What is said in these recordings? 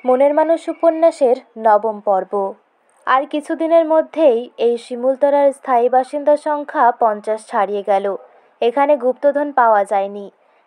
মনের মানুষ উপন্যাসের নবম পর্ব। আর কিছুদিনের মধ্যেই এই শিমুলতলার স্থায়ী বাসিন্দার সংখ্যা 50 ছাড়িয়ে গেল। এখানে গুপ্তধন পাওয়া যায়নি,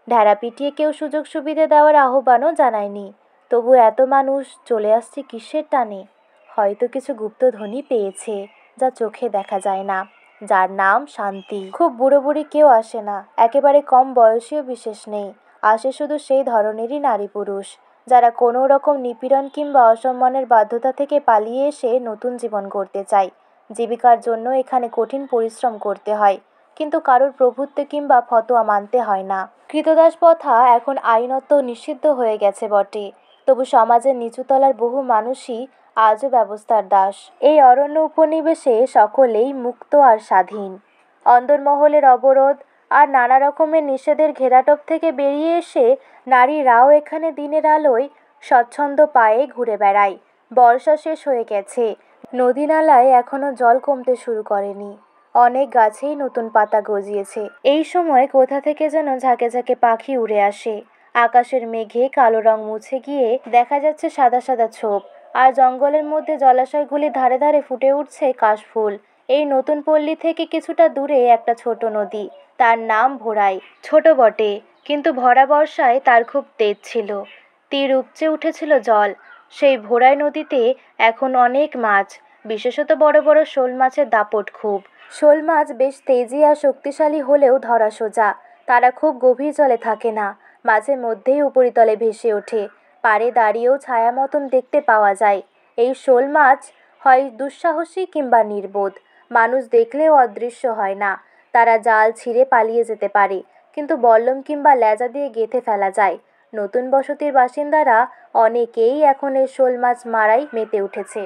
ঢেড়া পিটিয়ে কেউ সুযোগ সুবিধে দেওয়ার আহ্বানও জানায়নি। তবু এত মানুষ চলে আসছে কিসের টানে? হয়তো কিছু গুপ্তধনই পেয়েছে, যা চোখে দেখা যায় না, যার নাম শান্তি। খুব বুড়ো বুড়ি কেউ আসে না, একেবারে কম বয়সীও বিশেষ নেই। আসে শুধু সেই ধরনেরই নারী পুরুষ, যারা কোনো রকম নিপীড়ন কিংবা অসম্মানের বাধ্যতা থেকে পালিয়ে এসে নতুন জীবন গড়তে চায়। জীবিকার জন্য এখানে কঠিন পরিশ্রম করতে হয়, কিন্তু কারোর প্রভুত্ব কিংবা ফতোয়া মানতে হয় না। কৃতদাস প্রথা এখন আইনত নিষিদ্ধ হয়ে গেছে বটে, তবু সমাজের নিচুতলার বহু মানুষই আজও ব্যবস্থার দাস। এই অরণ্য উপনিবেশে সকলেই মুক্ত আর স্বাধীন। অন্দরমহলের অবরোধ আর নানা রকমের নিষেধের ঘেরাটোপ থেকে বেরিয়ে এসে নারীরাও এখানে দিনের আলোয় স্বচ্ছন্দ পায়ে ঘুরে বেড়ায়। বর্ষা শেষ হয়ে গেছে, নদী নালায় এখনো জল কমতে শুরু করেনি। অনেক গাছেই নতুন পাতা গজিয়েছে। এই সময় কোথা থেকে যেন ঝাঁকে ঝাঁকে পাখি উড়ে আসে। আকাশের মেঘে কালো রং মুছে গিয়ে দেখা যাচ্ছে সাদা সাদা ছোপ। আর জঙ্গলের মধ্যে জলাশয়গুলির ধারে ধারে ফুটে উঠছে কাশফুল। এই নতুন পল্লী থেকে কিছুটা দূরে একটা ছোট নদী, তার নাম ভোরাই। ছোট বটে, কিন্তু ভরা বর্ষায় তার খুব তেজ ছিল। তীর উপচে উঠেছিল জল। সেই ভোরাই নদীতে এখন অনেক মাছ, বিশেষত বড় বড় শোল মাছের দাপট খুব। শোল মাছ বেশ তেজি আর শক্তিশালী হলেও ধরা সোজা। তারা খুব গভীর জলে থাকে না, মাঝে মধ্যেই উপরিতলে ভেসে ওঠে। পাড়ে দাঁড়িয়েও ছায়া মতন দেখতে পাওয়া যায়। এই শোল মাছ হয় দুঃসাহসী কিংবা নির্বোধ, মানুষ দেখলেও অদৃশ্য হয় না। তারা জাল ছিঁড়ে পালিয়ে যেতে পারে, কিন্তু বল্লম কিংবা লেজা দিয়ে গেঁথে ফেলা যায়। নতুন বসতির বাসিন্দারা অনেকেই এখন এই শোল মাছ মারাই মেতে উঠেছে।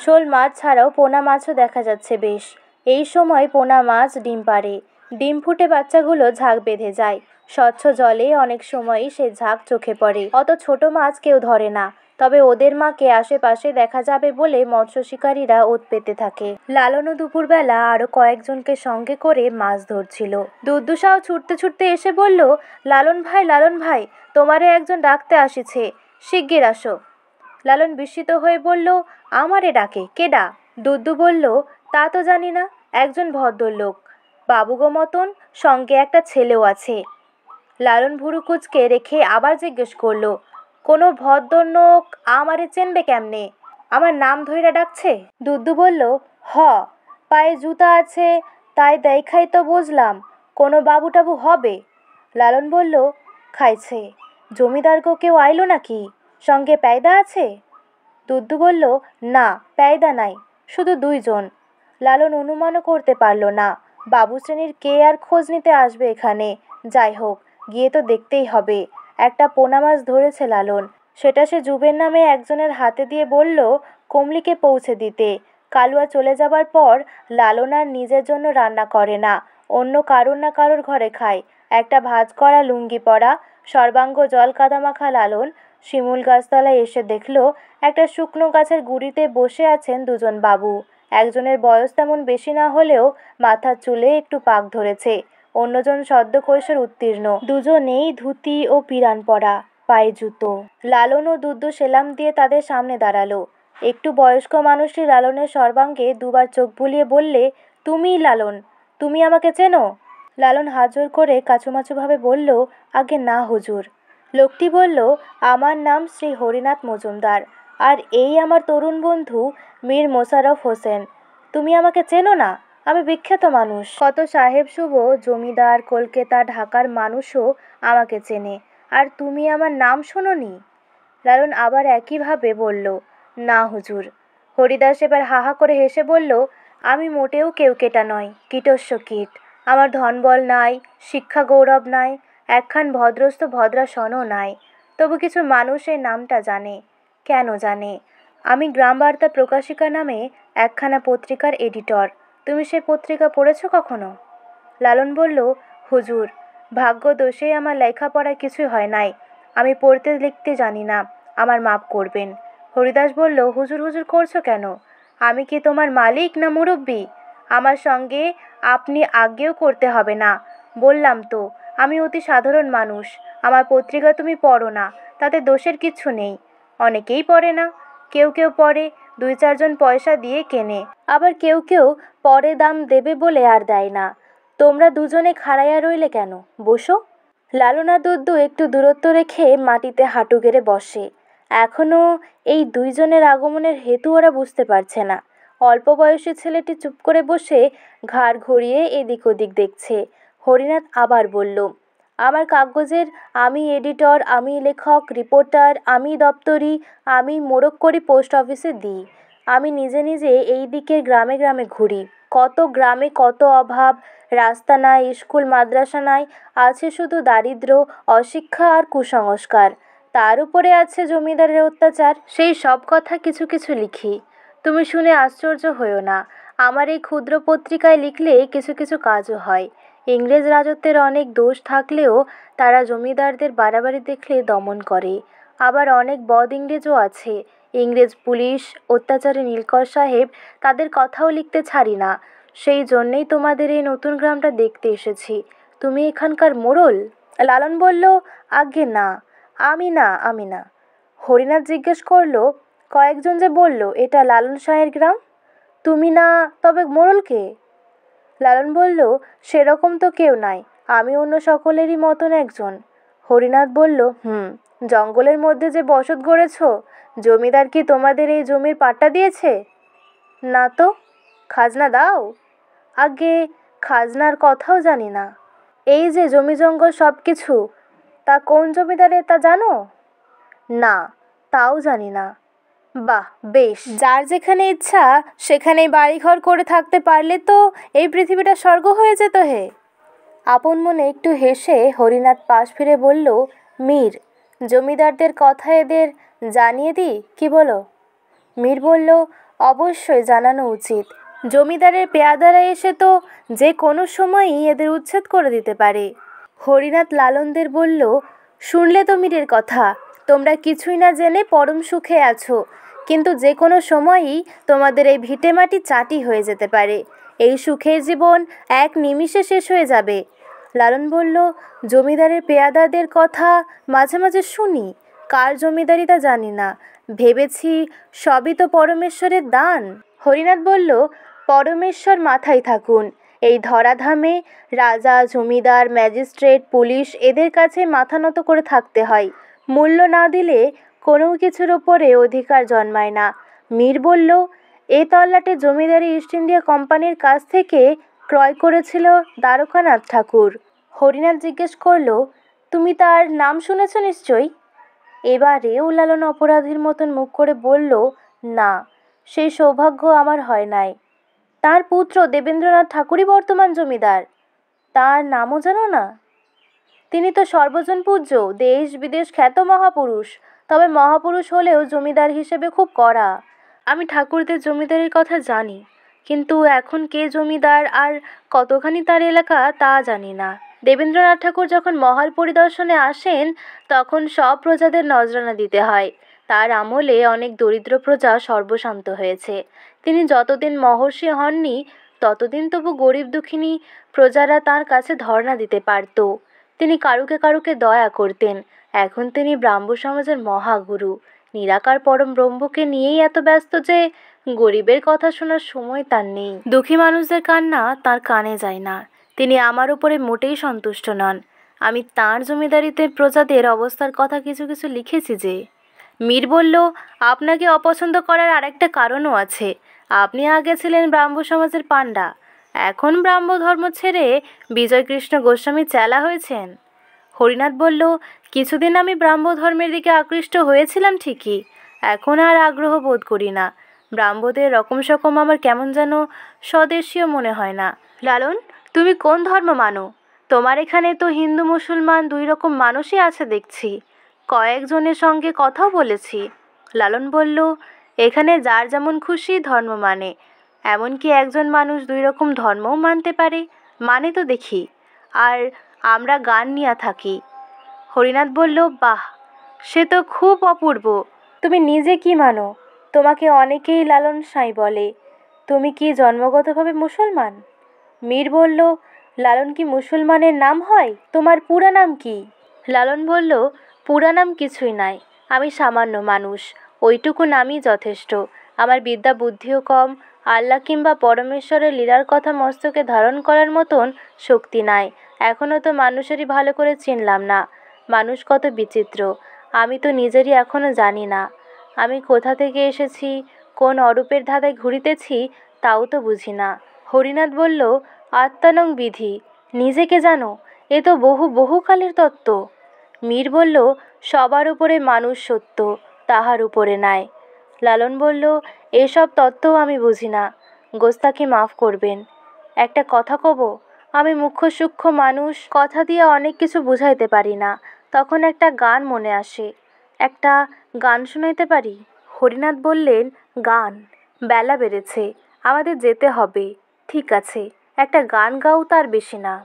শোল মাছ ছাড়াও পোনা মাছও দেখা যাচ্ছে বেশ। এই সময় পোনা মাছ ডিম পাড়ে। ডিম ফুটে বাচ্চাগুলো ঝাঁক বেঁধে যায়। স্বচ্ছ জলে অনেক সময়ই সে ঝাঁক চোখে পড়ে। অত ছোট মাছ কেউ ধরে না, তবে ওদের মাকে আশেপাশে দেখা যাবে বলে মৎস্য শিকারীরা ওৎ পেতে থাকে। লালনও দুপুরবেলা আরো কয়েকজনকে সঙ্গে করে মাছ ধরছিল। দুদ্দুসাও ছুটতে ছুটতে এসে বলল, লালন ভাই, তোমারে একজন ডাকতে আসিছে, শিগগির আসো। লালন বিস্মিত হয়ে বলল, আমারে ডাকে? কেডা? দুদ্দু বলল, তা তো জানি না, একজন ভদ্রলোক, বাবুগো মতন, সঙ্গে একটা ছেলেও আছে। লালন ভুরু কুচকে রেখে আবার জিজ্ঞেস করল, কোনো ভদ্রলোক আমারে চেনবে কেমনে? আমার নাম ধইরা ডাকছে। দুদ্দু বলল, হ, পায়ে জুতা আছে, তাই দেখাই তো বুঝলাম। কোনো বাবু টাবু হবে? লালন বলল, খাইছে। জমিদারগো কেউ আইলো নাকি? সঙ্গে পেয়দা আছে? দুদ্দু বলল, না, পেয়দা নাই, শুধু 2 জন। লালন অনুমানও করতে পারল না বাবু শ্রেণীর কে আর খোঁজ নিতে আসবে এখানে। যাই হোক, গিয়ে তো দেখতেই হবে। একটা পোনা মাছ ধরেছে লালন, সেটা সে যুবের নামে একজনের হাতে দিয়ে বলল কমলিকে পৌঁছে দিতে। কালুয়া চলে যাবার পর লালন আর নিজের জন্য রান্না করে না, অন্য কারোর না কারোর ঘরে খায়। একটা ভাঁজ করা লুঙ্গি পরা, সর্বাঙ্গ জল কাদামাখা লালন শিমুল গাছতলায় এসে দেখল একটা শুকনো গাছের গুঁড়িতে বসে আছেন 2 জন বাবু। একজনের বয়স তেমন বেশি না হলেও মাথার চুলে একটু পাক ধরেছে, অন্যজন সদ্য কৈশোর উত্তীর্ণ। দুজনেই ধুতি ও পিরান পরা, পায়ে জুতো। লালন ও দুদ্দু সেলাম দিয়ে তাদের সামনে দাঁড়ালো। একটু বয়স্ক মানুষটি লালনের সর্বাঙ্গে 2 বার চোখ বুলিয়ে বললে, তুমিই লালন? তুমি আমাকে চেনো? লালন হাত জোড় করে কাছুমাছুভাবে বলল, আগে না হুজুর। লোকটি বলল, আমার নাম শ্রী হরিনাথ মজুমদার, আর এই আমার তরুণ বন্ধু মীর মোশাররফ হোসেন। তুমি আমাকে চেনো না? আমি বিখ্যাত মানুষ, কত সাহেব শুভ জমিদার, কলকাতা, ঢাকার মানুষও আমাকে চেনে, আর তুমি আমার নাম শোনোনি? লালন আবার একইভাবে বলল, না হুজুর। হরিদাস এবার হাহা করে হেসে বলল, আমি মোটেও কেউকেটা নয়, কীটস্য কীট। আমার ধনবল নাই, শিক্ষা গৌরব নাই, একখান ভদ্রস্থ ভদ্রাসনও নাই, তবু কিছু মানুষ এই নামটা জানে। কেন জানে? আমি গ্রাম বার্তা প্রকাশিকা নামে একখানা পত্রিকার এডিটর। তুমি সেই পত্রিকা পড়েছ কখনো? লালন বলল, হুজুর, ভাগ্য দোষেই আমার লেখাপড়ায় কিছুই হয় নাই, আমি পড়তে লিখতে জানি না, আমার মাপ করবেন। হরিদাস বলল, হুজুর হুজুর করছো কেন? আমি কি তোমার মালিক না মুরব্বি? আমার সঙ্গে আপনি আজ্ঞেও করতে হবে না। বললাম তো, আমি অতি সাধারণ মানুষ। আমার পত্রিকা তুমি পড়ো না, তাতে দোষের কিচ্ছু নেই। অনেকেই পড়ে না, কেউ কেউ পড়ে, 2-4 জন পয়সা দিয়ে কেনে, আবার কেউ কেউ পরে দাম দেবে বলে আর দেয় না। তোমরা দুজনে খাড়াইয়া রইলে কেন, বসো। লালন আর দুদ্দু একটু দূরত্ব রেখে মাটিতে হাঁটু গেড়ে বসে। এখনও এই 2জনের আগমনের হেতু ওরা বুঝতে পারছে না। অল্প বয়সী ছেলেটি চুপ করে বসে ঘাড় ঘুরিয়ে এদিক ওদিক দেখছে। হরিনাথ আবার বলল, আমার কাগজের আমি এডিটর, আমি লেখক, রিপোর্টার, আমি দপ্তরি, আমি মোড়ক করি পোস্ট অফিসে দিই। আমি নিজে নিজে এই দিকের গ্রামে গ্রামে ঘুরি। কত গ্রামে কত অভাব, রাস্তা নাই, স্কুল মাদ্রাসা নাই, আছে শুধু দারিদ্র্য, অশিক্ষা আর কুসংস্কার। তার উপরে আছে জমিদারের অত্যাচার। সেই সব কথা কিছু কিছু লিখি। তুমি শুনে আশ্চর্য হইও না। আমার এই ক্ষুদ্র পত্রিকায় লিখলে কিছু কিছু কাজও হয়। ইংরেজ রাজত্বের অনেক দোষ থাকলেও তারা জমিদারদের বাড়াবাড়ি দেখলে দমন করে। আবার অনেক বদ ইংরেজও আছে। ইংরেজ পুলিশ, অত্যাচারী নীলকর সাহেব, তাদের কথাও লিখতে ছাড়ি না। সেই জন্যেই তোমাদের এই নতুন গ্রামটা দেখতে এসেছি। তুমি এখানকার মোড়ল? লালন বলল, আজ্ঞে না, আমি না। হরিনাথ জিজ্ঞেস করল, কয়েকজন যে বলল এটা লালন সাহের গ্রাম, তুমি না, তবে মোড়ল কে? লালন বলল, সেরকম তো কেউ নাই, আমি অন্য সকলেরই মতন একজন। হরিনাথ বলল, জঙ্গলের মধ্যে যে বসত গড়েছ, জমিদার কি তোমাদের এই জমির পাট্টা দিয়েছে? না তো। খাজনা দাও? আগে খাজনার কথাও জানি না। এই যে জমি জঙ্গল সব কিছু, তা কোন জমিদারের তা জানো? না, তাও জানি না। বাহ, বেশ, যার যেখানে ইচ্ছা সেখানেই বাড়িঘর করে থাকতে পারলে তো এই পৃথিবীটা স্বর্গ হয়ে যেত হে। আপন মনে একটু হেসে হরিনাথ পাশ ফিরে বলল, মীর, জমিদারদের কথা এদের জানিয়ে দিই, কি বলো? মীর বলল, অবশ্যই জানানো উচিত। জমিদারের পেয়াদারা এসে তো যে কোনো সময়ই এদের উচ্ছেদ করে দিতে পারে। হরিনাথ লালনদের বলল, শুনলে তো মীরের কথা, তোমরা কিছুই না জেনে পরম সুখে আছো, কিন্তু যে কোনো সময়ই তোমাদের এই ভিটেমাটি চাটি হয়ে যেতে পারে। এই সুখের জীবন এক নিমিষে শেষ হয়ে যাবে। লালন বলল, জমিদারের পেয়াদাদের কথা মাঝে মাঝে শুনি, কার জমিদারি তা জানি না, ভেবেছি সবই তো পরমেশ্বরের দান। হরিনাথ বলল, পরমেশ্বর মাথায় থাকুন। এই ধরাধামে রাজা, জমিদার, ম্যাজিস্ট্রেট, পুলিশ এদের কাছে মাথা নত করে থাকতে হয়। মূল্য না দিলে কোনো কিছুর ওপরে অধিকার জন্মায় না। মীর বলল, এ তল্লাটে জমিদারি ইস্ট ইন্ডিয়া কোম্পানির কাছ থেকে ক্রয় করেছিল দ্বারকানাথ ঠাকুর। হরিনাথ জিজ্ঞেস করল, তুমি তার নাম শুনেছ নিশ্চয়ই? এবারেও লালন অপরাধীর মতন মুখ করে বলল, না, সেই সৌভাগ্য আমার হয় নাই। তার পুত্র দেবেন্দ্রনাথ ঠাকুরই বর্তমান জমিদার। তার নামও জানো না? তিনি তো সর্বজন পূজ্য, দেশ বিদেশ খ্যাত মহাপুরুষ। তবে মহাপুরুষ হলেও জমিদার হিসেবে খুব কড়া। আমি ঠাকুরদের জমিদারির কথা জানি, কিন্তু এখন কে জমিদার আর কতখানি তার এলাকা তা জানি না। দেবেন্দ্রনাথ ঠাকুর যখন মহল পরিদর্শনে আসেন তখন সব প্রজাদের নজরানা দিতে হয়। তার আমলে অনেক দরিদ্র প্রজা সর্বশান্ত হয়েছে। তিনি যতদিন মহর্ষি হননি ততদিন তবু গরিব দুঃখিনী প্রজারা তাঁর কাছে ধর্ণা দিতে পারত। তিনি কারুকে কারুকে দয়া করতেন। এখন তিনি ব্রাহ্ম সমাজের মহাগুরু, নিরাকার পরম ব্রহ্মকে নিয়েই এত ব্যস্ত যে গরিবের কথা শোনার সময় তার নেই। দুঃখী মানুষদের কান্না তার কানে যায় না। তিনি আমার উপরে মোটেই সন্তুষ্ট নন। আমি তাঁর জমিদারিতে প্রজাদের অবস্থার কথা কিছু কিছু লিখেছি যে। মীর বলল, আপনাকে অপছন্দ করার আরেকটা কারণও আছে। আপনি আগে ছিলেন ব্রাহ্ম সমাজের পাণ্ডা, এখন ব্রাহ্ম ধর্ম ছেড়ে বিজয়কৃষ্ণ গোস্বামী চেলা হয়েছেন। হরিনাথ বলল, কিছুদিন আমি ব্রাহ্ম ধর্মের দিকে আকৃষ্ট হয়েছিলাম ঠিকই, এখন আর আগ্রহ বোধ করি না। ব্রাহ্মদের রকম সকম আমার কেমন যেন স্বদেশীয় মনে হয় না। লালন, তুমি কোন ধর্ম মানো? তোমার এখানে তো হিন্দু মুসলমান 2 রকম মানুষই আছে দেখছি। কয়েকজনের সঙ্গে কথাও বলেছি। লালন বলল, এখানে যার যেমন খুশি ধর্ম মানে, এমনকি একজন মানুষ 2 রকম ধর্মও মানতে পারে। মানে তো দেখি। আর আমরা গান নিয়ে থাকি। হরিনাথ বলল, বাহ, সে তো খুব অপূর্ব। তুমি নিজে কি মানো? তোমাকে অনেকেই লালন সাঁই বলে। তুমি কি জন্মগতভাবে মুসলমান? মীর বলল, লালন কি মুসলমানের নাম হয়? তোমার পুরা নাম কি? লালন বলল, পুরা নাম কিছুই নাই, আমি সামান্য মানুষ, ওইটুকু নামই যথেষ্ট। আমার বিদ্যা বুদ্ধিও কম। আল্লাহ কিংবা পরমেশ্বরের লীলার কথা মস্তকে ধারণ করার মতন শক্তি নাই। এখনও তো মানুষেরই ভালো করে চিনলাম না। মানুষ কত বিচিত্র, আমি তো নিজেরই এখনও জানি না। আমি কোথা থেকে এসেছি, কোন অরূপের ধাঁধায় ঘুরিতেছি, তাও তো বুঝি না। হরিনাথ বলল, আত্মানং বিধি, নিজেকে জানো, এ তো বহুকালের তত্ত্ব। মীর বলল, সবার উপরে মানুষ সত্য, তাহার উপরে নাই। লালন বলল, এসব তত্ত্বও আমি বুঝি না, গোস্তাকে মাফ করবেন। একটা কথা কব, আমি মুখ্য সূক্ষ্ম মানুষ, কথা দিয়ে অনেক কিছু বুঝাইতে পারি না। তখন একটা গান মনে আসে, একটা গান শোনাইতে পারি? হরিনাথ বললেন, গান? বেলা বেড়েছে, আমাদের যেতে হবে। ঠিক আছে, একটা গান গাও, তার বেশি না।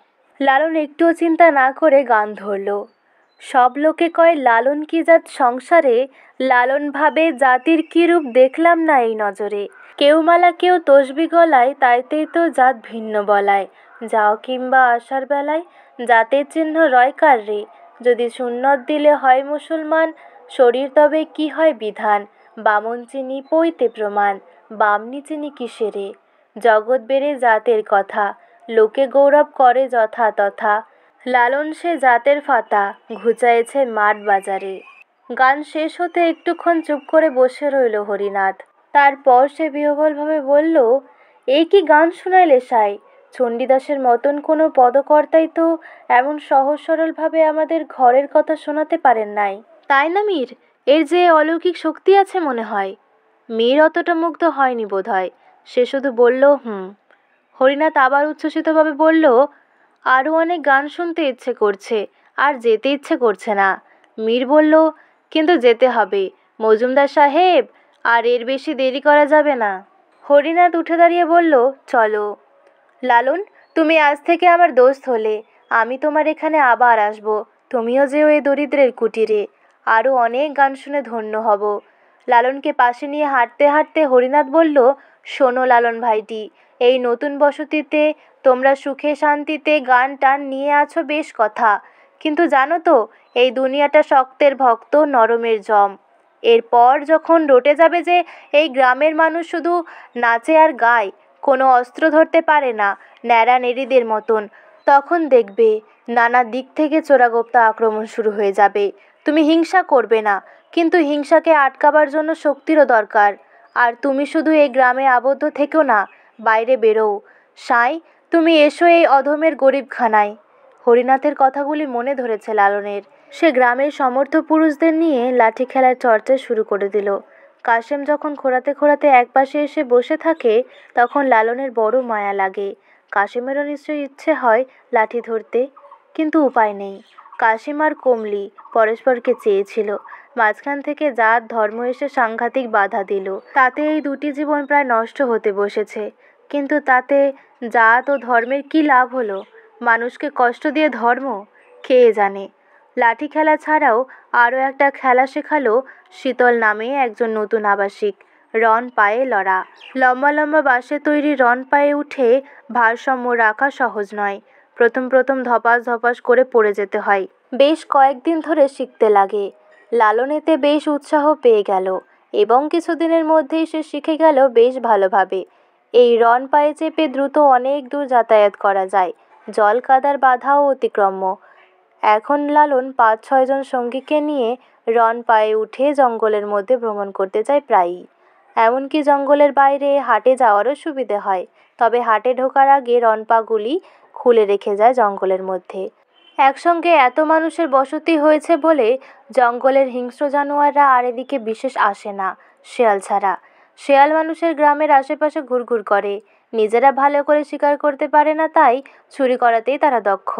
লালন একটুও চিন্তা না করে গান ধরল। সব লোকে কয় লালন কি জাত সংসারে, লালন ভাবে জাতির কি রূপ দেখলাম না এই নজরে। কেউ মালা কেউ তসবি গলায়, তাইতেই তো জাত ভিন্ন বলায়। যাও কিংবা আসার বেলায়, জাতের চিহ্ন রয় কার রে? যদি সুন্নত দিলে হয় মুসলমান, শরীর তবে কি হয় বিধান? বামন চিনি পইতে প্রমাণ, বামনি চিনি কিসেরে? জগৎ বেড়ে জাতের কথা, লোকে গৌরব করে যথা তথা। লালন সে জাতের ফাতা, ঘুচায়েছে মাঠ বাজারে। গান শেষ হতে একটুক্ষণ চুপ করে বসে রইল হরিনাথ। তারপর সে বিহ্বলভাবে বলল, এই কি গান শুনাইলে সাই? চণ্ডীদাসের মতন কোনো পদকর্তাই তো এমন সহজ সরলভাবে আমাদের ঘরের কথা শোনাতে পারেন নাই। তাই না মীর? এর যে অলৌকিক শক্তি আছে মনে হয়। মীর অতটা মুগ্ধ হয়নি বোধ হয়, সে শুধু বলল, হরিনাথ আবার উচ্ছ্বসিতভাবে বলল, আরও অনেক গান শুনতে ইচ্ছে করছে, আর যেতে ইচ্ছে করছে না। মীর বলল, কিন্তু যেতে হবে মজুমদার সাহেব, আর এর বেশি দেরি করা যাবে না। হরিনাথ উঠে দাঁড়িয়ে বলল, চলো। লালন, তুমি আজ থেকে আমার দোস্ত হলে, আমি তোমার এখানে আবার আসব। তুমিও যেও এই দরিদ্রের কুটিরে, আরও অনেক গান শুনে ধন্য হব। লালনকে পাশে নিয়ে হাঁটতে হাঁটতে হরিনাথ বলল, শোনো লালন ভাইটি, এই নতুন বসতিতে তোমরা সুখে শান্তিতে গান টান নিয়ে আছো বেশ কথা, কিন্তু জানো তো এই দুনিয়াটা শক্তের ভক্ত, নরমের জম। এরপর যখন রটে যাবে যে এই গ্রামের মানুষ শুধু নাচে আর গায়, কোনো অস্ত্র ধরতে পারে না, ন্যাড়া নেড়িদের মতন, তখন দেখবে নানা দিক থেকে চোরাগোপ্তা আক্রমণ শুরু হয়ে যাবে। তুমি হিংসা করবে না, কিন্তু হিংসাকে আটকাবার জন্য শক্তিরও দরকার। আর তুমি শুধু এই গ্রামে আবদ্ধ থেকো না, বাইরে বেরোও। সাঁই, তুমি এসো এই অধমের গরিবখানায়। হরিনাথের কথাগুলি মনে ধরেছে লালনের। সে গ্রামের সমর্থ পুরুষদের নিয়ে লাঠি খেলার চর্চা শুরু করে দিল। কাশেম যখন খোঁড়াতে খোঁড়াতে একপাশে এসে বসে থাকে, তখন লালনের বড় মায়া লাগে। কাশেমেরও নিশ্চয়ই ইচ্ছে হয় লাঠি ধরতে, কিন্তু উপায় নেই। কাশেম আর কমলি পরস্পরকে চেয়েছিল, মাঝখান থেকে জাত ধর্ম এসে সাংঘাতিক বাধা দিল। তাতে এই দুটি জীবন প্রায় নষ্ট হতে বসেছে। কিন্তু তাতে জাত ও ধর্মের কি লাভ হলো? মানুষকে কষ্ট দিয়ে ধর্ম? কে জানে। লাঠি খেলা ছাড়াও আরও একটা খেলা শেখালো শীতল নামে একজন নতুন আবাসিক, রন পায়ে লড়া। লম্বা লম্বা বাঁশের তৈরি রন পায়ে উঠে ভারসাম্য রাখা সহজ নয়। প্রথম প্রথম ধপাস ধপাস করে পড়ে যেতে হয়। বেশ কয়েকদিন ধরে শিখতে লাগে। লালন এতে বেশ উৎসাহ পেয়ে গেল এবং কিছুদিনের মধ্যেই সে শিখে গেল বেশ ভালোভাবে। এই রন পায়ে চেপে দ্রুত অনেক দূর যাতায়াত করা যায়, জল কাদার বাধাও অতিক্রম্য। এখন লালন ৫-৬ জন সঙ্গীকে নিয়ে রন পায়ে উঠে জঙ্গলের মধ্যে ভ্রমণ করতে যায় প্রায়ই। এমনকি জঙ্গলের বাইরে হাটে যাওয়ারও সুবিধে হয়, তবে হাটে ঢোকার আগে রনপাগুলি খুলে রেখে যায় জঙ্গলের মধ্যে। একসঙ্গে এত মানুষের বসতি হয়েছে বলে জঙ্গলের হিংস্র জানোয়াররা আর এদিকে বিশেষ আসে না, শেয়াল ছাড়া। শেয়াল মানুষের গ্রামের আশেপাশে ঘুরঘুর করে, নিজেরা ভালো করে শিকার করতে পারে না, তাই চুরি করাতেই তারা দক্ষ।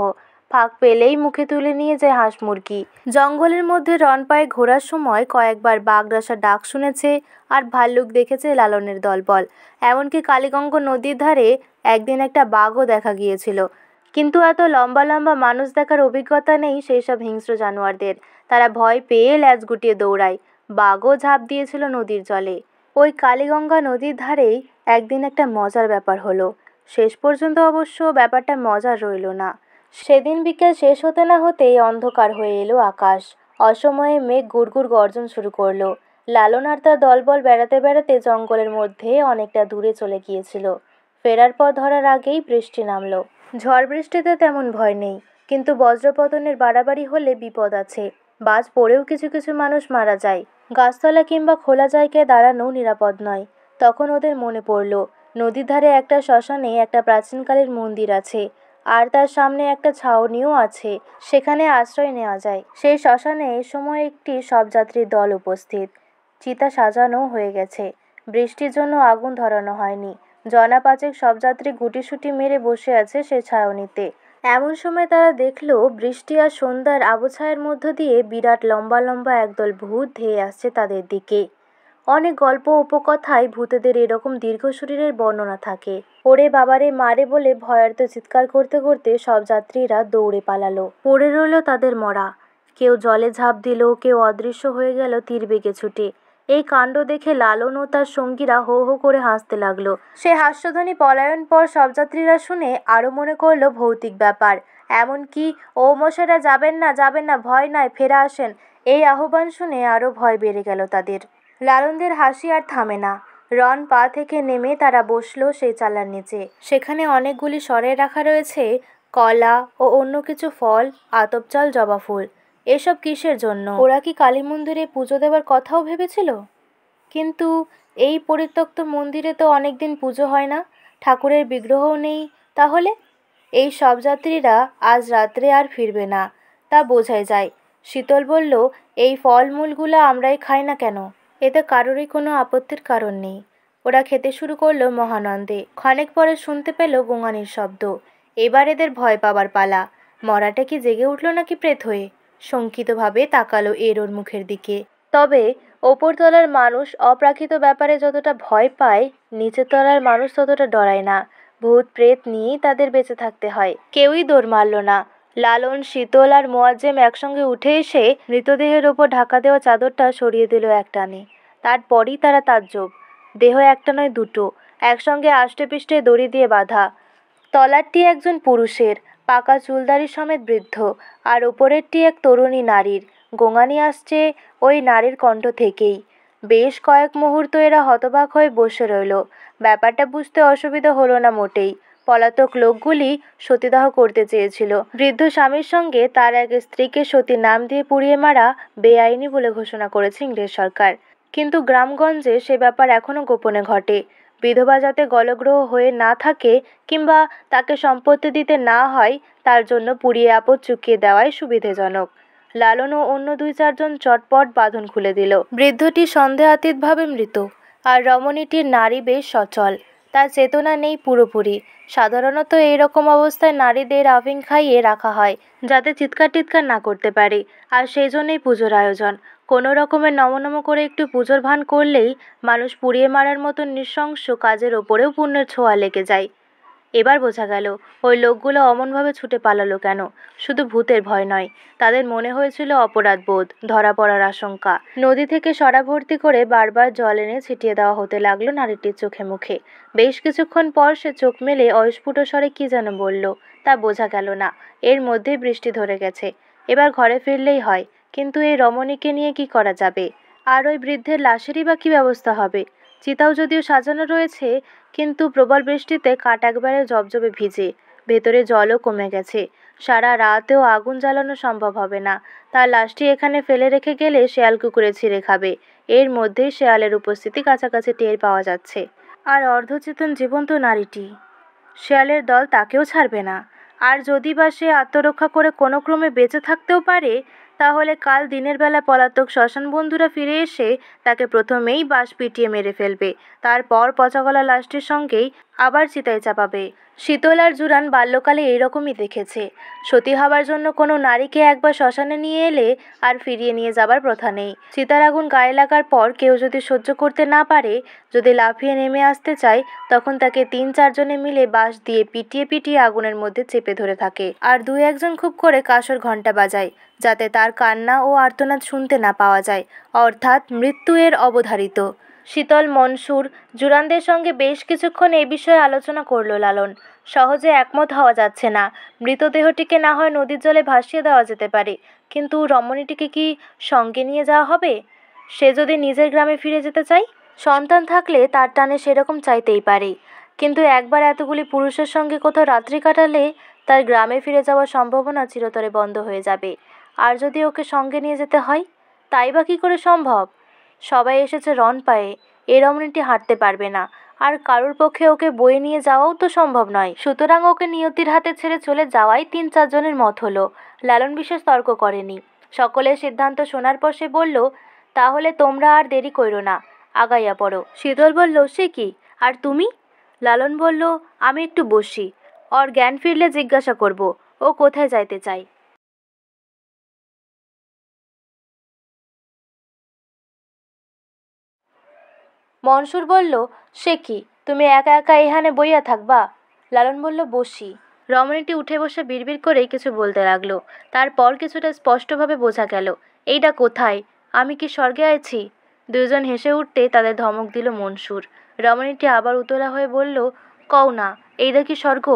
ফাঁক পেলেই মুখে তুলে নিয়ে যায় হাঁস মুরগি। জঙ্গলের মধ্যে রন পায়ে ঘোরার সময় কয়েকবার বাঘরাশার ডাক শুনেছে আর ভাল্লুক দেখেছে লালনের দলবল। এমনকি কালীগঙ্গ নদীর ধারে একদিন একটা বাঘও দেখা গিয়েছিল। কিন্তু এত লম্বা লম্বা মানুষ দেখার অভিজ্ঞতা নেই সেই সব হিংস্র জানোয়ারদের। তারা ভয় পেয়ে ল্যাজ গুটিয়ে দৌড়ায়। বাঘও ঝাঁপ দিয়েছিল নদীর জলে। ওই কালীগঙ্গা নদীর ধারেই একদিন একটা মজার ব্যাপার হলো। শেষ পর্যন্ত অবশ্য ব্যাপারটা মজার রইল না। সেদিন বিকেল শেষ হতে না হতেই অন্ধকার হয়ে এলো আকাশ। অসময়ে মেঘ গুড়গুড় গর্জন শুরু করলো। লালন আর তার দলবল বেড়াতে বেড়াতে জঙ্গলের মধ্যে অনেকটা দূরে চলে গিয়েছিল। ফেরার পথ ধরার আগেই বৃষ্টি নামলো। ঝড় বৃষ্টিতে তেমন ভয় নেই, কিন্তু বজ্রপতনের বাড়াবাড়ি হলে বিপদ আছে। বাজ পড়েও কিছু কিছু মানুষ মারা যায়। গাছতলা কিংবা খোলা জায়গায় দাঁড়ানো নিরাপদ নয়। তখন ওদের মনে পড়ল, নদীর ধারে একটা শ্মশানে একটা প্রাচীনকালের মন্দির আছে, আর তার সামনে একটা ছাউনিও আছে, সেখানে আশ্রয় নেওয়া যায়। সেই শ্মশানে এ সময় একটি শবযাত্রীর দল উপস্থিত। চিতা সাজানো হয়ে গেছে। বৃষ্টির জন্য আগুন ধরানো হয়নি। জনা পাঁচেক শবযাত্রী গুটিসুটি মেরে বসে আছে সেই ছাউনিতে। এমন সময় তারা দেখল, বৃষ্টি আর সন্ধ্যার আবছায়ার মধ্য দিয়ে বিরাট লম্বা লম্বা একদল ভূত ধেয়ে আসছে তাদের দিকে। অনেক গল্প উপকথায় ভূতেদের এরকম দীর্ঘ শরীরের বর্ণনা থাকে। ওরে বাবারে মারে বলে ভয়ার্ত চিৎকার করতে করতে সব যাত্রীরা দৌড়ে পালালো। পড়ে রইল তাদের মরা। কেউ জলে ঝাঁপ দিল, কেউ অদৃশ্য হয়ে গেল তীরবেগে ছুটে। এই কাণ্ড দেখে লালন ও তার সঙ্গীরা হো হো করে হাসতে লাগলো। সে হাস্যধ্বনি পলায়ন পর সব যাত্রীরা শুনে আরও মনে করলো ভৌতিক ব্যাপার। এমনকি ও মশাইরা যাবেন না, যাবেন না, ভয় নাই, ফেরা আসেন, এই আহ্বান শুনে আরও ভয় বেড়ে গেল তাদের। লালনদের হাসি আর থামে না। রন পা থেকে নেমে তারা বসলো সেই চালার নিচে। সেখানে অনেকগুলি সরে রাখা রয়েছে কলা ও অন্য কিছু ফল, আতপ চাল, জবা ফুল। এসব কিসের জন্য? ওরা কি কালী মন্দিরে পুজো দেওয়ার কথাও ভেবেছিল? কিন্তু এই পরিত্যক্ত মন্দিরে তো অনেকদিন পুজো হয় না, ঠাকুরের বিগ্রহও নেই। তাহলে এই সব যাত্রীরা আজ রাত্রে আর ফিরবে না, তা বোঝাই যায়। শীতল বলল, এই ফলমূলগুলো আমরাই খাই না কেন? এতে কারোরই কোনো আপত্তির কারণ নেই। ওরা খেতে শুরু করলো মহানন্দে। ক্ষণেক পরে শুনতে পেল গোঙানির শব্দ। এবার এদের ভয় পাবার পালা। মরাটা কি জেগে উঠল নাকি প্রেত হয়ে? শঙ্কিতভাবে তাকালো এর ওর মুখের দিকে। তবে ওপরতলার মানুষ অপ্রাকৃত ব্যাপারে যতটা ভয় পায়, নিচের তলার মানুষ ততটা ডরায় না। ভূত প্রেত নিয়েই তাদের বেঁচে থাকতে হয়। কেউই দৌড় মারল না। লালন, শীতল আর মোয়াজ্জেম একসঙ্গে উঠে এসে মৃতদেহের ওপর ঢাকা দেওয়া চাদরটা সরিয়ে দিল একটানে। তারপরই তারা তাজ্জব। দেহ একটা নয়, দুটো, একসঙ্গে আষ্টেপৃষ্ঠে দড়ি দিয়ে বাঁধা। তলারটি একজন পুরুষের, পাকা চুলদারি সমেত বৃদ্ধ, আর ওপরেরটি এক তরুণী নারীর। গোঙানি আসছে ওই নারীর কণ্ঠ থেকেই। বেশ কয়েক মুহূর্ত এরা হতবাক হয়ে বসে রইল। ব্যাপারটা বুঝতে অসুবিধা হলো না মোটেই। পলাতক লোকগুলি সতীদাহ করতে চেয়েছিল। বৃদ্ধ স্বামীর সঙ্গে তার এক স্ত্রীকে সতীর নাম দিয়ে পুড়িয়ে মারা বেআইনি বলে ঘোষণা করেছে ইংরেজ সরকার। কিন্তু গ্রামগঞ্জে সে ব্যাপার এখনও গোপনে ঘটে। বিধবা যাতে গলগ্রহ হয়ে না থাকে কিংবা তাকে সম্পত্তি দিতে না হয়, তার জন্য পুড়িয়ে আপদ চুকিয়ে দেওয়াই সুবিধেজনক। লালন ও অন্য 2-4 জন চটপট বাঁধন খুলে দিল। বৃদ্ধটি সন্দেহাতীতভাবে মৃত, আর রমণীটির নারী বেশ সচল। তার চেতনা নেই পুরোপুরি। সাধারণত এইরকম অবস্থায় নারীদের আফিং খাইয়ে রাখা হয়, যাতে চিৎকার টিৎকার না করতে পারে। আর সেই জন্যই পুজোর আয়োজন। কোনো রকমের নমনম করে একটু পুজোর ভান করলেই মানুষ পুড়িয়ে মারার মতো নৃশংস কাজের ওপরেও পুণ্যের ছোঁয়া লেগে যায়। এবার বোঝা গেল ওই লোকগুলো অমনভাবে ছুটে পালালো কেন। শুধু ভূতের ভয় নয়, তাদের মনে হয়েছিল অপরাধবোধ, ধরা পড়ার আশঙ্কা। নদী থেকে সরা ভর্তি করে বারবার জল এনে ছিটিয়ে দেওয়া হতে লাগলো নারীটির চোখে মুখে। বেশ কিছুক্ষণ পর সে চোখ মেলে অস্ফুট স্বরে কি যেন বলল, তা বোঝা গেল না। এর মধ্যেই বৃষ্টি ধরে গেছে। এবার ঘরে ফিরলেই হয়। কিন্তু এই রমণীকে নিয়ে কি করা যাবে? আর ওই বৃদ্ধের লাশেরই বা কী ব্যবস্থা হবে? চিতাও যদিও সাজানো রয়েছে, কিন্তু প্রবল বৃষ্টিতে কাঠ একবারে জবজবে ভিজে। ভেতরে জলও কমে গেছে। সারা রাতেও আগুন জ্বালানো সম্ভব হবে না। তার লাশটি এখানে ফেলে রেখে গেলে শেয়াল কুকুরে ছিঁড়ে খাবে। এর মধ্যেই শেয়ালের উপস্থিতি কাছাকাছি টের পাওয়া যাচ্ছে। আর অর্ধচেতন জীবন্ত নারীটি, শেয়ালের দল তাকেও ছাড়বে না। আর যদি বা সে আত্মরক্ষা করে কোনো ক্রমে বেঁচে থাকতেও পারে, তাহলে কাল দিনের বেলা পলাতক শ্মশান বন্ধুরা ফিরে এসে তাকে প্রথমেই বাঁশ পিটিয়ে মেরে ফেলবে। তারপর পচাগলা লাশটির সঙ্গেই আবার চিতায় চাপাবে। শীতল আর জুরান বাল্যকালে এইরকমই দেখেছে। সতী হবার জন্য কোনো নারীকে একবার শ্মশানে নিয়ে এলে আর ফিরিয়ে নিয়ে যাবার প্রথা নেই। চিতার আগুন গায়ে লাগার পর কেউ যদি সহ্য করতে না পারে, যদি লাফিয়ে নেমে আসতে চায়, তখন তাকে 3-4 জনে মিলে বাঁশ দিয়ে পিটিয়ে পিটিয়ে আগুনের মধ্যে চেপে ধরে থাকে। আর 2-1 জন খুব করে কাঁসর ঘণ্টা বাজায়, যাতে তার কান্না ও আর্তনাদ শুনতে না পাওয়া যায়। অর্থাৎ মৃত্যু এর অবধারিত। শীতল, মনসুর, জুরানদের সঙ্গে বেশ কিছুক্ষণ এই বিষয়ে আলোচনা করল লালন। সহজে একমত হওয়া যাচ্ছে না। মৃতদেহটিকে না হয় নদীর জলে ভাসিয়ে দেওয়া যেতে পারে, কিন্তু রমণীটিকে কি সঙ্গে নিয়ে যাওয়া হবে? সে যদি নিজের গ্রামে ফিরে যেতে চায়? সন্তান থাকলে তার টানে সেরকম চাইতেই পারে, কিন্তু একবার এতগুলি পুরুষের সঙ্গে কোথাও রাত্রি কাটালে তার গ্রামে ফিরে যাওয়ার সম্ভাবনা চিরতরে বন্ধ হয়ে যাবে। আর যদি ওকে সঙ্গে নিয়ে যেতে হয়, তাই বা কী করে সম্ভব? সবাই এসেছে রণ পায়ে, এ রমণীটি হাঁটতে পারবে না, আর কারোর পক্ষে ওকে বয়ে নিয়ে যাওয়াও তো সম্ভব নয়। সুতরাং ওকে নিয়তির হাতে ছেড়ে চলে যাওয়াই ৩-৪ জনের মত হলো। লালন বিশেষ তর্ক করেনি। সকলের সিদ্ধান্ত শোনার পর সে বলল, তাহলে তোমরা আর দেরি করো না, আগাইয়া পড়ো। শীতল বলল, সে কি, আর তুমি? লালন বলল, আমি একটু বসি, ওর জ্ঞান ফিরলে জিজ্ঞাসা করব ও কোথায় যাইতে চায়। মনসুর বলল, সে কি, তুমি একা একা এখানে বইয়া থাকবা? লালন বলল, বসি। রমণীটি উঠে বসে বিড়বিড় করে কিছু বলতে লাগলো। তারপর কিছুটা স্পষ্টভাবে বোঝা গেল, এইটা কোথায়, আমি কি স্বর্গে আছি? দুজন হেসে উঠতে তাদের ধমক দিল মনসুর। রমণীটি আবার উতলা হয়ে বলল, কও না, এইটা কি স্বর্গ?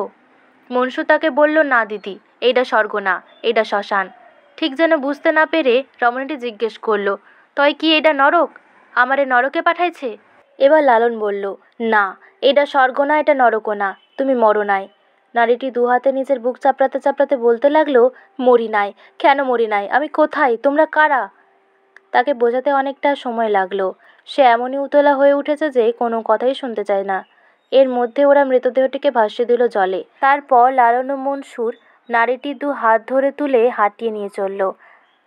মনসুর তাকে বলল, না দিদি, এইটা স্বর্গ না, এইটা শ্মশান। ঠিক যেন বুঝতে না পেরে রমণীটি জিজ্ঞেস করলো, তয় কি এটা নরক? আমারে নরকে পাঠাইছে? এবার লালন বলল, না, এটা স্বর্গ না, এটা নরকও না, তুমি মরো নাই। নারীটি দুহাতে নিজের বুক চাপড়াতে চাপড়াতে বলতে লাগলো, মরি নাই, কেন মরি নাই, আমি কোথায়, তোমরা কারা? তাকে বোঝাতে অনেকটা সময় লাগলো। সে এমনই উতলা হয়ে উঠেছে যে কোনো কথাই শুনতে চায় না। এর মধ্যে ওরা মৃতদেহটিকে ভাসিয়ে দিল জলে। তারপর লালন ও মনসুর নারীটির 2 হাত ধরে তুলে হাঁটিয়ে নিয়ে চলল।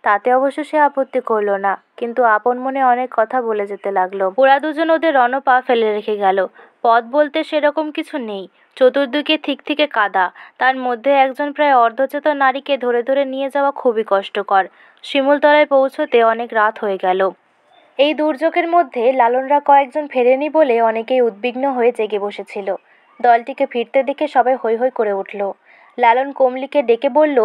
তাতে অবশ্য সে আপত্তি করল না, কিন্তু আপন মনে অনেক কথা বলে যেতে লাগলো। ওরা দুজন ওদের রণপা ফেলে রেখে গেল। পথ বলতে সেরকম কিছু নেই, চতুর্দিকে থিকথিকে কাদা, তার মধ্যে একজন প্রায় অর্ধচেতন নারীকে ধরে ধরে নিয়ে যাওয়া খুবই কষ্টকর। শিমুলতলায় পৌঁছতে অনেক রাত হয়ে গেল। এই দুর্যোগের মধ্যে লালনরা কয়েকজন ফেরেনি বলে অনেকেই উদ্বিগ্ন হয়ে জেগে বসেছিল। দলটিকে ফিরতে দেখে সবাই হৈ হৈ করে উঠল। লালন কমলিকে ডেকে বলল,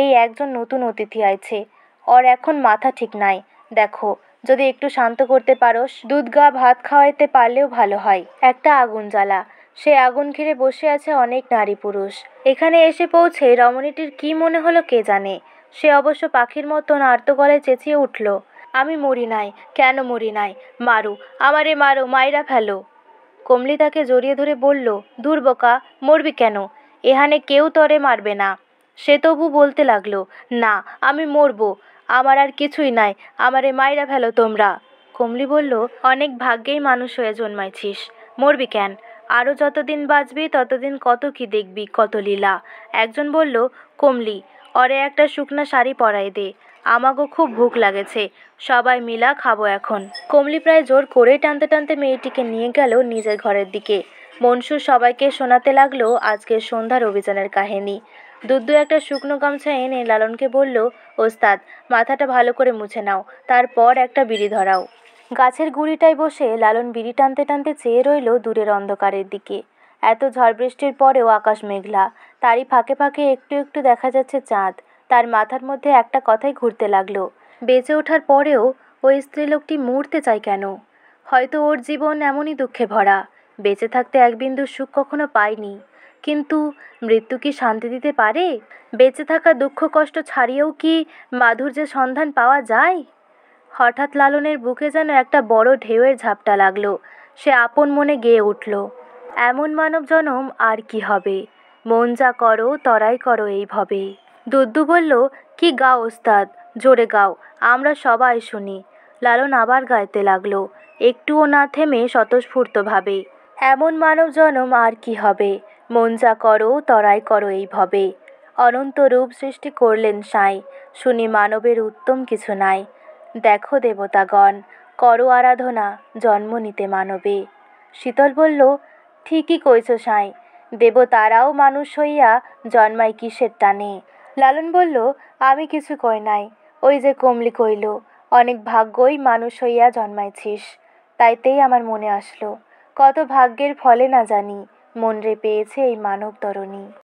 এই একজন নতুন অতিথি আইছে, ওর এখন মাথা ঠিক নাই, দেখো যদি একটু শান্ত করতে পারোস, দুধ গা ভাত খাওয়াইতে পারলেও ভালো হয়। একটা আগুন জ্বালা, সে আগুন ঘিরে বসে আছে অনেক নারী পুরুষ। এখানে এসে পৌঁছে রমণীটির কি মনে হলো কে জানে। সে অবশ্য পাখির মতন আর্ত গলায় চেঁচিয়ে উঠল, আমি মরি নাই, কেন মরি নাই, মারো, আমারে মারো, মাইরা ফেলো। কমলি তাকে জড়িয়ে ধরে বলল, দূর বোকা, মরবি কেন, এখানে কেউ তরে মারবে না। সে তবু বলতে লাগলো, না আমি মরবো, আমার আর কিছুই নাই, আমারে মাইরা ফেলো তোমরা। কমলি বলল, অনেক ভাগ্যেই মানুষ হয়ে জন্মাইছিস, মরবি কেন, আরও যতদিন বাঁচবি ততদিন কত কি দেখবি, কত লীলা। একজন বলল, কমলি, ওরে একটা শুকনা শাড়ি পরাই দে, আমাগো খুব ভুক লাগেছে, সবাই মিলা খাবো এখন। কমলি প্রায় জোর করে টানতে টানতে মেয়েটিকে নিয়ে গেল নিজের ঘরের দিকে। মনসুর সবাইকে শোনাতে লাগলো আজকের সন্ধ্যার অভিযানের কাহিনী। দুদ্দু একটা শুকনো গামছা এনে লালনকে বলল, ওস্তাদ, মাথাটা ভালো করে মুছে নাও, তারপর একটা বিড়ি ধরাও। গাছের গুঁড়িটায় বসে লালন বিড়ি টানতে টানতে চেয়ে রইল দূরের অন্ধকারের দিকে। এত ঝড় বৃষ্টির পরেও আকাশ মেঘলা, তারই ফাঁকে ফাঁকে একটু একটু দেখা যাচ্ছে চাঁদ। তার মাথার মধ্যে একটা কথাই ঘুরতে লাগলো, বেঁচে ওঠার পরেও ওই স্ত্রীলোকটি মরতে চায় কেন? হয়তো ওর জীবন এমনই দুঃখে ভরা, বেঁচে থাকতে এক বিন্দু সুখ কখনো পায়নি। কিন্তু মৃত্যু কি শান্তি দিতে পারে? বেঁচে থাকা দুঃখ কষ্ট ছাড়িয়েও কি মাধুর্যের সন্ধান পাওয়া যায়? হঠাৎ লালনের বুকে যেন একটা বড় ঢেউয়ের ঝাপটা লাগলো। সে আপন মনে গেয়ে উঠল, এমন মানব জনম আর কি হবে, মন যা করো তরাই করো এই ভবে। দুদ্দু বলল, কি গাও ওস্তাদ, জোরে গাও, আমরা সবাই শুনি। লালন আবার গাইতে লাগলো, একটুও না থেমে স্বতঃস্ফূর্তভাবে, এমন মানব জনম আর কি হবে, মন যা করো তরাই করো এই ভবে। অনন্ত রূপ সৃষ্টি করলেন সাঁই, শুনি মানবের উত্তম কিছু নাই। দেখো দেবতাগণ, করো আরাধনা, জন্ম নিতে মানবে। শীতল বলল, ঠিকই কইছ সাঁই, দেবতারাও মানুষ হইয়া জন্মায় কিসের টানে। লালন বলল, আমি কিছু কই নাই, ওই যে কমলি কইল, অনেক ভাগ্যই মানুষ হইয়া জন্মাইছিস, তাইতেই আমার মনে আসলো, কত ভাগ্যের ফলে না জানি মন রে পেয়েছে এই মানব তরণী।